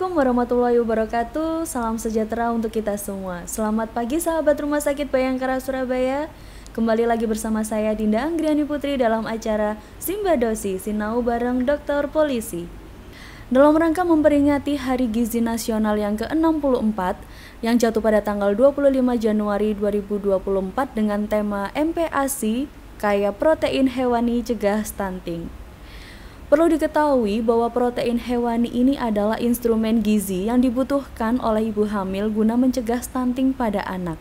Assalamualaikum warahmatullahi wabarakatuh. Salam sejahtera untuk kita semua. Selamat pagi sahabat Rumah Sakit Bayangkara Surabaya. Kembali lagi bersama saya Dinda Anggriani Putri dalam acara Simbadosi Sinau bareng Dokter Polisi. Dalam rangka memperingati Hari Gizi Nasional yang ke-64 yang jatuh pada tanggal 25 Januari 2024 dengan tema MPASI, Kaya Protein Hewani Cegah Stunting. Perlu diketahui bahwa protein hewani ini adalah instrumen gizi yang dibutuhkan oleh ibu hamil guna mencegah stunting pada anak.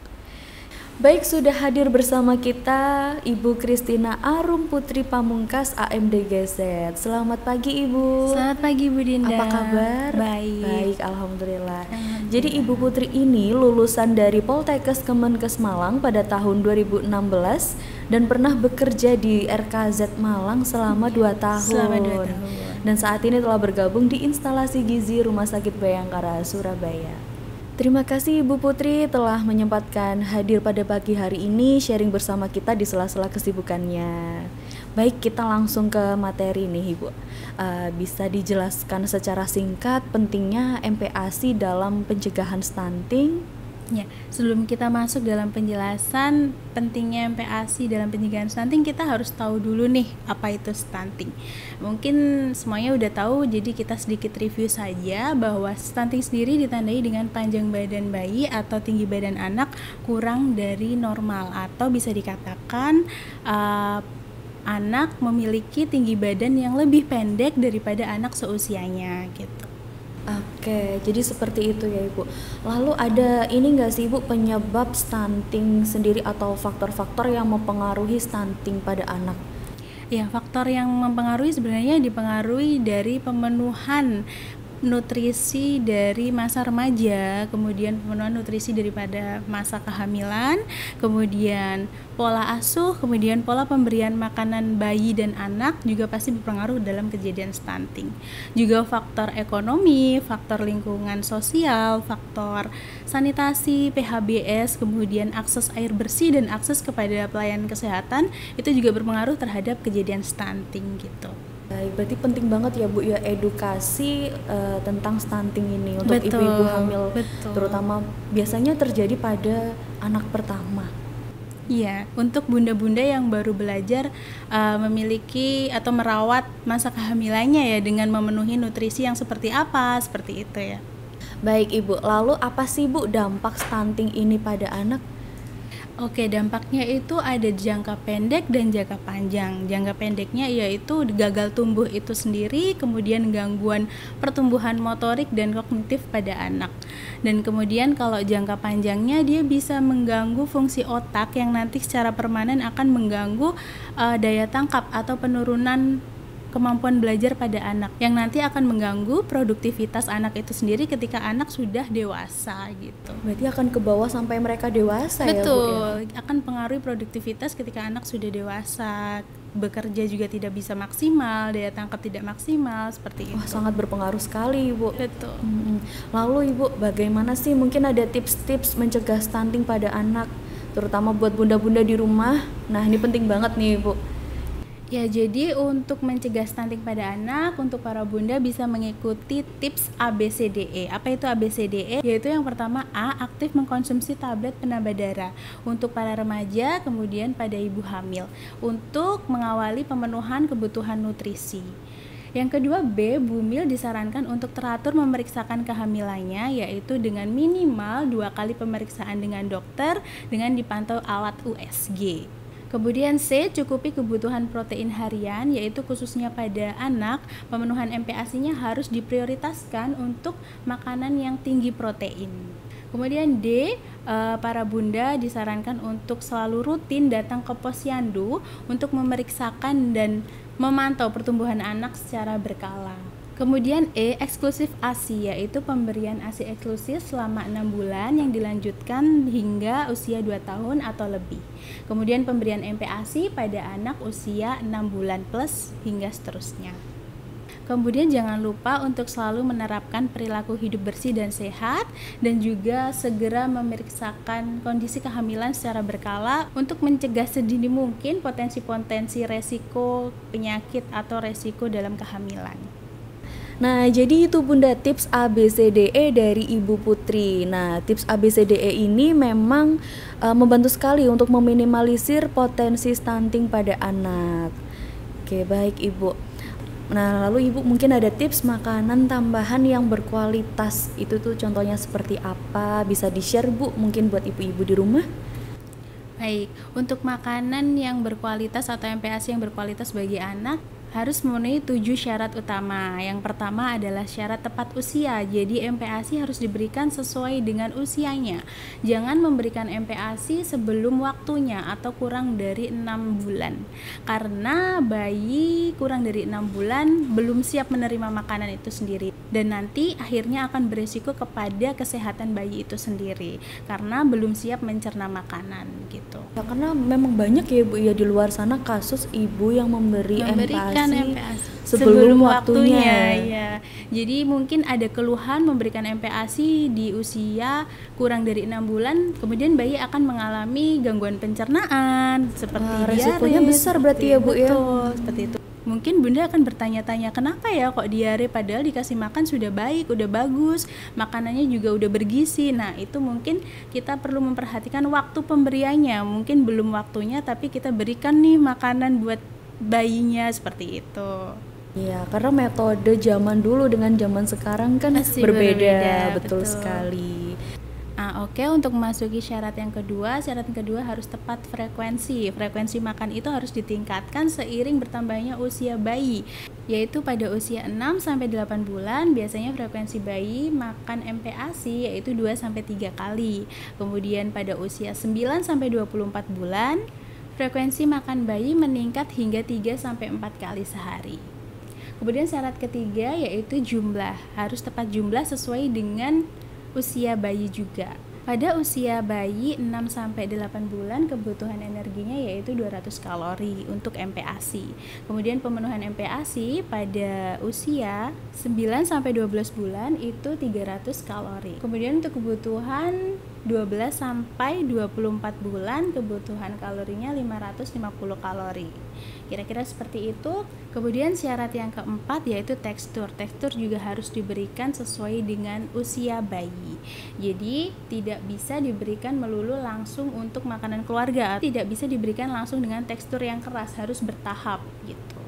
Baik, sudah hadir bersama kita Ibu Kristina Arum Putri Pamungkas AMDGZ. Selamat pagi Ibu. Selamat pagi Bu Dinda. Apa kabar? Baik, alhamdulillah. Jadi Ibu Putri ini lulusan dari Poltekkes Kemenkes Malang pada tahun 2016 dan pernah bekerja di RKZ Malang selama 2 tahun. Dan saat ini telah bergabung di instalasi gizi Rumah Sakit Bayangkara Surabaya. Terima kasih Ibu Putri telah menyempatkan hadir pada pagi hari ini sharing bersama kita di sela-sela kesibukannya. Baik, kita langsung ke materi nih Ibu. Bisa dijelaskan secara singkat pentingnya MPASI dalam pencegahan stunting? Ya, sebelum kita masuk dalam penjelasan pentingnya MPASI dalam pencegahan stunting, kita harus tahu dulu nih apa itu stunting. Mungkin semuanya udah tahu, jadi kita sedikit review saja bahwa stunting sendiri ditandai dengan panjang badan bayi atau tinggi badan anak kurang dari normal, atau bisa dikatakan anak memiliki tinggi badan yang lebih pendek daripada anak seusianya gitu. Oke, jadi seperti itu ya Ibu. Lalu ada ini nggak sih Ibu penyebab stunting sendiri atau faktor-faktor yang mempengaruhi stunting pada anak? Ya, faktor yang mempengaruhi sebenarnya dipengaruhi dari pemenuhan nutrisi dari masa remaja, kemudian pemenuhan nutrisi daripada masa kehamilan, kemudian pola asuh, kemudian pola pemberian makanan bayi dan anak juga pasti berpengaruh dalam kejadian stunting. Juga faktor ekonomi, faktor lingkungan sosial, faktor sanitasi, PHBS, kemudian akses air bersih dan akses kepada pelayanan kesehatan itu juga berpengaruh terhadap kejadian stunting gitu. Baik, berarti penting banget ya Bu ya edukasi tentang stunting ini untuk ibu-ibu hamil, terutama biasanya terjadi pada anak pertama. Iya, untuk bunda-bunda yang baru belajar memiliki atau merawat masa kehamilannya ya dengan memenuhi nutrisi yang seperti apa, seperti itu ya. Baik Ibu, lalu apa sih Bu dampak stunting ini pada anak? Oke, dampaknya itu ada jangka pendek dan jangka panjang. Jangka pendeknya yaitu gagal tumbuh itu sendiri, kemudian gangguan pertumbuhan motorik dan kognitif pada anak. Dan kemudian kalau jangka panjangnya dia bisa mengganggu fungsi otak yang nanti secara permanen akan mengganggu daya tangkap atau penurunan kemampuan belajar pada anak yang nanti akan mengganggu produktivitas anak itu sendiri ketika anak sudah dewasa gitu. Berarti akan ke bawah sampai mereka dewasa. Betul, ya Bu ya? Akan pengaruhi produktivitas ketika anak sudah dewasa, bekerja juga tidak bisa maksimal, daya tangkap tidak maksimal, seperti itu. Wah, sangat berpengaruh sekali Ibu. Betul. Lalu Ibu, bagaimana sih mungkin ada tips-tips mencegah stunting pada anak, terutama buat bunda-bunda di rumah? Nah, ini penting banget nih Ibu. Ya, jadi untuk mencegah stunting pada anak, untuk para bunda bisa mengikuti tips ABCDE. Apa itu ABCDE? Yaitu yang pertama A, aktif mengkonsumsi tablet penambah darah untuk para remaja, kemudian pada ibu hamil untuk mengawali pemenuhan kebutuhan nutrisi. Yang kedua B, bumil disarankan untuk teratur memeriksakan kehamilannya, yaitu dengan minimal 2 kali pemeriksaan dengan dokter dengan dipantau alat USG. Kemudian C, cukupi kebutuhan protein harian, yaitu khususnya pada anak, pemenuhan MPASI-nya harus diprioritaskan untuk makanan yang tinggi protein. Kemudian D, para bunda disarankan untuk selalu rutin datang ke posyandu untuk memeriksakan dan memantau pertumbuhan anak secara berkala. Kemudian E, eksklusif ASI, yaitu pemberian ASI eksklusif selama 6 bulan yang dilanjutkan hingga usia 2 tahun atau lebih. Kemudian pemberian MPASI pada anak usia 6 bulan plus hingga seterusnya. Kemudian jangan lupa untuk selalu menerapkan perilaku hidup bersih dan sehat, dan juga segera memeriksakan kondisi kehamilan secara berkala untuk mencegah sedini mungkin potensi-potensi resiko penyakit atau resiko dalam kehamilan. Nah, jadi itu Bunda tips ABCDE dari Ibu Putri. Nah, tips ABCDE ini memang membantu sekali untuk meminimalisir potensi stunting pada anak. Oke, baik Ibu. Nah, lalu Ibu mungkin ada tips makanan tambahan yang berkualitas. Itu tuh contohnya seperti apa? Bisa di-share Bu mungkin buat ibu-ibu di rumah? Baik, untuk makanan yang berkualitas atau MPASI yang berkualitas bagi anak harus memenuhi 7 syarat utama. Yang pertama adalah syarat tepat usia. Jadi MPASI harus diberikan sesuai dengan usianya. Jangan memberikan MPASI sebelum waktunya atau kurang dari 6 bulan. Karena bayi kurang dari 6 bulan belum siap menerima makanan itu sendiri. Dan nanti akhirnya akan beresiko kepada kesehatan bayi itu sendiri. Karena belum siap mencerna makanan gitu. Ya, karena memang banyak ya Bu ya di luar sana kasus ibu yang memberikan MPASI sebelum waktunya. Ya. Jadi mungkin ada keluhan memberikan MPASI di usia kurang dari 6 bulan, kemudian bayi akan mengalami gangguan pencernaan seperti diare. Resikonya besar berarti ya Bu ya. Betul, seperti itu. Mungkin Bunda akan bertanya-tanya kenapa ya kok diare, padahal dikasih makan sudah baik, udah bagus, makanannya juga udah bergizi. Nah itu mungkin kita perlu memperhatikan waktu pemberiannya. Mungkin belum waktunya tapi kita berikan nih makanan buat bayinya seperti itu. Iya, karena metode zaman dulu dengan zaman sekarang kan berbeda, betul sekali. Oke, untuk memasuki syarat yang kedua harus tepat frekuensi. Frekuensi makan itu harus ditingkatkan seiring bertambahnya usia bayi. Yaitu pada usia 6-8 bulan biasanya frekuensi bayi makan MPASI yaitu 2-3 kali. Kemudian pada usia 9-24 bulan frekuensi makan bayi meningkat hingga 3-4 kali sehari. Kemudian syarat ketiga yaitu jumlah. Harus tepat jumlah sesuai dengan usia bayi juga. Pada usia bayi 6-8 bulan kebutuhan energinya yaitu 200 kalori untuk MPASI. Kemudian pemenuhan MPASI pada usia 9-12 bulan itu 300 kalori. Kemudian untuk kebutuhan 12-24 bulan kebutuhan kalorinya 550 kalori. Kira-kira seperti itu. Kemudian syarat yang keempat yaitu tekstur. Tekstur juga harus diberikan sesuai dengan usia bayi. Jadi tidak bisa diberikan melulu langsung untuk makanan keluarga. Tidak bisa diberikan langsung dengan tekstur yang keras, harus bertahap gitu.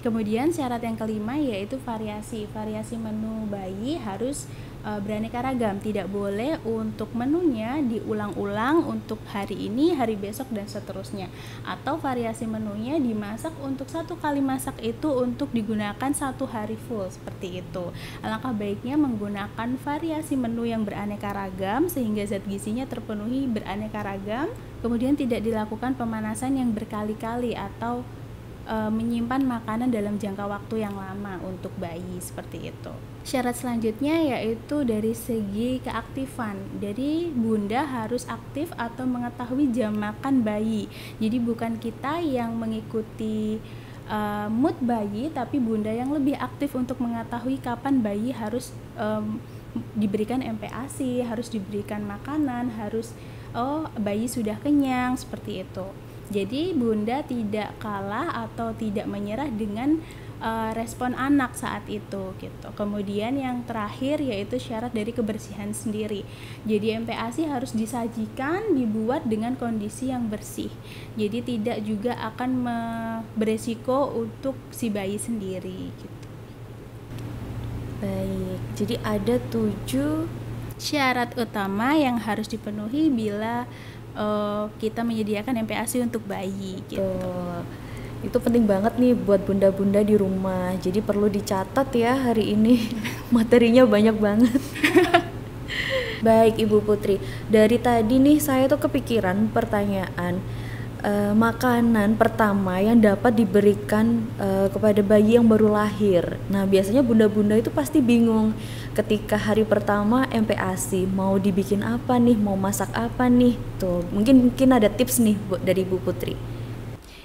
Kemudian syarat yang kelima yaitu variasi. Variasi menu bayi harus beraneka ragam, tidak boleh untuk menunya diulang-ulang untuk hari ini, hari besok dan seterusnya. Atau variasi menunya dimasak untuk satu kali masak itu untuk digunakan satu hari full seperti itu. Alangkah baiknya menggunakan variasi menu yang beraneka ragam sehingga zat gizinya terpenuhi beraneka ragam. Kemudian tidak dilakukan pemanasan yang berkali-kali atau menyimpan makanan dalam jangka waktu yang lama untuk bayi seperti itu. Syarat selanjutnya yaitu dari segi keaktifan. Jadi bunda harus aktif atau mengetahui jam makan bayi. Jadi bukan kita yang mengikuti mood bayi, tapi bunda yang lebih aktif untuk mengetahui kapan bayi harus diberikan MPASI, harus diberikan makanan, harus bayi sudah kenyang seperti itu. Jadi bunda tidak kalah atau tidak menyerah dengan respon anak saat itu gitu. Kemudian yang terakhir yaitu syarat dari kebersihan sendiri. Jadi MPASI harus disajikan, dibuat dengan kondisi yang bersih. Jadi tidak juga akan beresiko untuk si bayi sendiri gitu. Baik, jadi ada 7 syarat utama yang harus dipenuhi bila kita menyediakan MPASI untuk bayi gitu. Itu penting banget nih buat bunda-bunda di rumah. Jadi perlu dicatat ya hari ini. Materinya banyak banget. Baik Ibu Putri, dari tadi nih saya tuh kepikiran pertanyaan makanan pertama yang dapat diberikan kepada bayi yang baru lahir. Nah biasanya bunda-bunda itu pasti bingung ketika hari pertama MPASI mau dibikin apa nih, mau masak apa nih. Tuh mungkin ada tips nih dari Ibu Putri.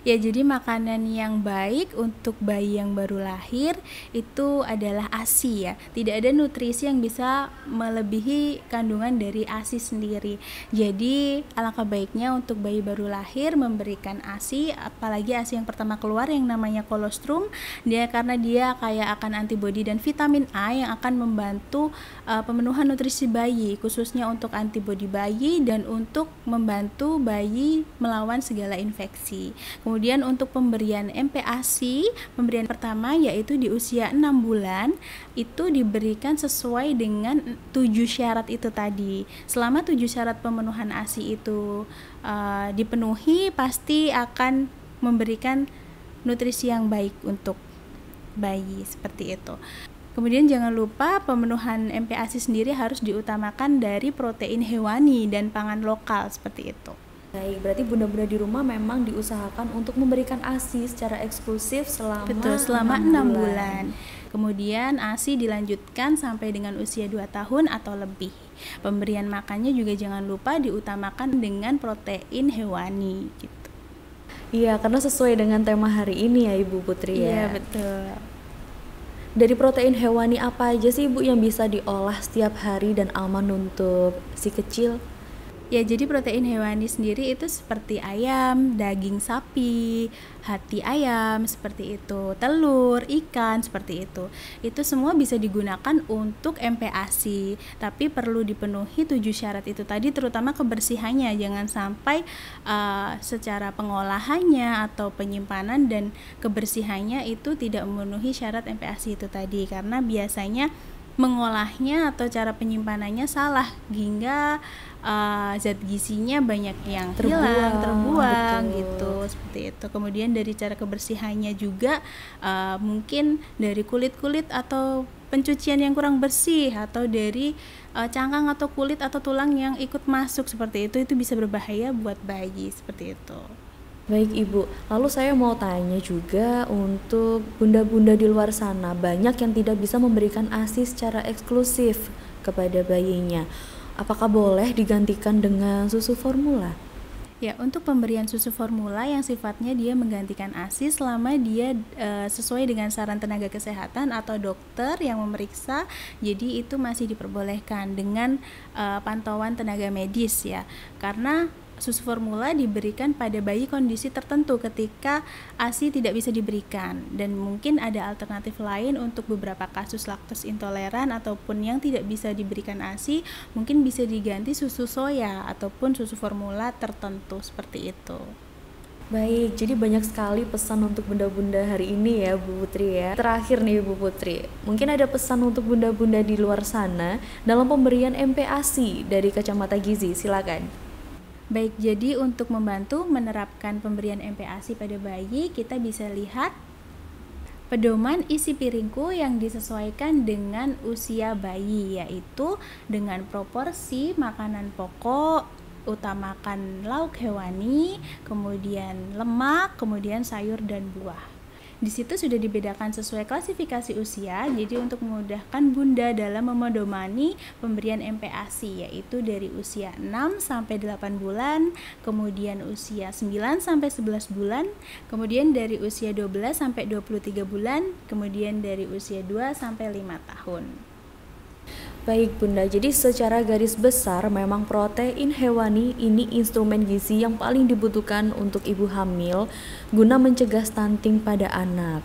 Ya, jadi makanan yang baik untuk bayi yang baru lahir itu adalah ASI ya. Tidak ada nutrisi yang bisa melebihi kandungan dari ASI sendiri. Jadi alangkah baiknya untuk bayi baru lahir memberikan ASI, apalagi ASI yang pertama keluar yang namanya kolostrum. Karena dia kaya akan antibodi dan vitamin A yang akan membantu pemenuhan nutrisi bayi, khususnya untuk antibodi bayi dan untuk membantu bayi melawan segala infeksi. Kemudian untuk pemberian MPASI, pemberian pertama yaitu di usia 6 bulan, itu diberikan sesuai dengan 7 syarat itu tadi. Selama 7 syarat pemenuhan ASI itu dipenuhi, pasti akan memberikan nutrisi yang baik untuk bayi, seperti itu. Kemudian jangan lupa pemenuhan MPASI sendiri harus diutamakan dari protein hewani dan pangan lokal, seperti itu. Baik, berarti bunda-bunda di rumah memang diusahakan untuk memberikan ASI secara eksklusif selama 6 bulan. Kemudian ASI dilanjutkan sampai dengan usia 2 tahun atau lebih. Pemberian makannya juga jangan lupa diutamakan dengan protein hewani gitu. Iya, karena sesuai dengan tema hari ini ya Ibu Putri ya. Iya, betul. Dari protein hewani apa aja sih Ibu yang bisa diolah setiap hari dan aman untuk si kecil? Ya, jadi protein hewani sendiri itu seperti ayam, daging sapi, hati ayam, seperti itu, telur, ikan, seperti itu. Itu semua bisa digunakan untuk MPASI, tapi perlu dipenuhi 7 syarat itu tadi, terutama kebersihannya. Jangan sampai secara pengolahannya atau penyimpanan dan kebersihannya itu tidak memenuhi syarat MPASI itu tadi, karena biasanya mengolahnya atau cara penyimpanannya salah hingga zat gizinya banyak yang terbuang gitu, seperti itu. Kemudian dari cara kebersihannya juga mungkin dari kulit atau pencucian yang kurang bersih, atau dari cangkang atau kulit atau tulang yang ikut masuk, seperti itu bisa berbahaya buat bayi, seperti itu. Baik Ibu, lalu saya mau tanya juga untuk bunda-bunda di luar sana, banyak yang tidak bisa memberikan ASI secara eksklusif kepada bayinya. Apakah boleh digantikan dengan susu formula? Ya, untuk pemberian susu formula yang sifatnya dia menggantikan ASI selama dia sesuai dengan saran tenaga kesehatan atau dokter yang memeriksa, jadi itu masih diperbolehkan dengan pantauan tenaga medis ya. Karena susu formula diberikan pada bayi kondisi tertentu ketika ASI tidak bisa diberikan, dan mungkin ada alternatif lain untuk beberapa kasus laktos intoleran ataupun yang tidak bisa diberikan ASI, mungkin bisa diganti susu soya ataupun susu formula tertentu, seperti itu. Baik, jadi banyak sekali pesan untuk bunda-bunda hari ini ya Bu Putri ya. Terakhir nih Bu Putri, mungkin ada pesan untuk bunda-bunda di luar sana dalam pemberian MPASI dari kacamata gizi, silakan. Baik, jadi untuk membantu menerapkan pemberian MPASI pada bayi, kita bisa lihat pedoman isi piringku yang disesuaikan dengan usia bayi, yaitu dengan proporsi makanan pokok, utamakan lauk hewani, kemudian lemak, kemudian sayur dan buah. Di situ sudah dibedakan sesuai klasifikasi usia, jadi untuk memudahkan bunda dalam memedomani pemberian MPASI, yaitu dari usia 6 sampai 8 bulan, kemudian usia 9 sampai 11 bulan, kemudian dari usia 12 sampai 23 bulan, kemudian dari usia 2 sampai 5 tahun. Baik Bunda, jadi secara garis besar memang protein hewani ini instrumen gizi yang paling dibutuhkan untuk ibu hamil guna mencegah stunting pada anak.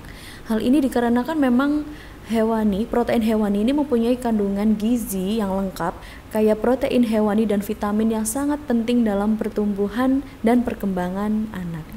Hal ini dikarenakan memang protein hewani ini mempunyai kandungan gizi yang lengkap, kaya protein hewani dan vitamin yang sangat penting dalam pertumbuhan dan perkembangan anak.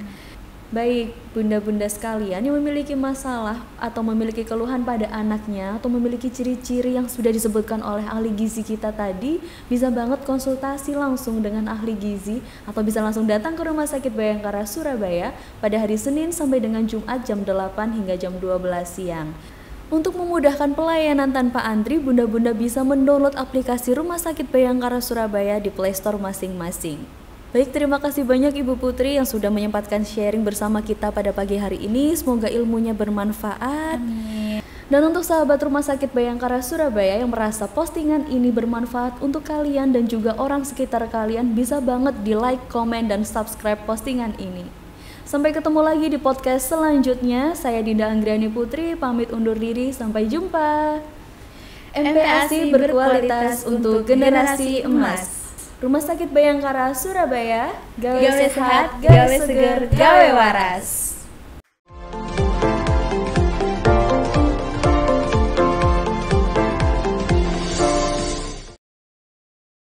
Baik, bunda-bunda sekalian yang memiliki masalah atau memiliki keluhan pada anaknya atau memiliki ciri-ciri yang sudah disebutkan oleh ahli gizi kita tadi, bisa banget konsultasi langsung dengan ahli gizi atau bisa langsung datang ke Rumah Sakit Bayangkara Surabaya pada hari Senin sampai dengan Jumat jam 8 hingga jam 12 siang. Untuk memudahkan pelayanan tanpa antri, bunda-bunda bisa mendownload aplikasi Rumah Sakit Bayangkara Surabaya di Play Store masing-masing. Baik, terima kasih banyak Ibu Putri yang sudah menyempatkan sharing bersama kita pada pagi hari ini. Semoga ilmunya bermanfaat. Amin. Dan untuk sahabat Rumah Sakit Bayangkara Surabaya yang merasa postingan ini bermanfaat untuk kalian dan juga orang sekitar kalian, bisa banget di like, komen, dan subscribe postingan ini. Sampai ketemu lagi di podcast selanjutnya. Saya Dinda Anggriani Putri, pamit undur diri. Sampai jumpa. MPASI berkualitas untuk generasi emas. Rumah Sakit Bayangkara Surabaya, gawe sehat, gawe seger, gawe waras.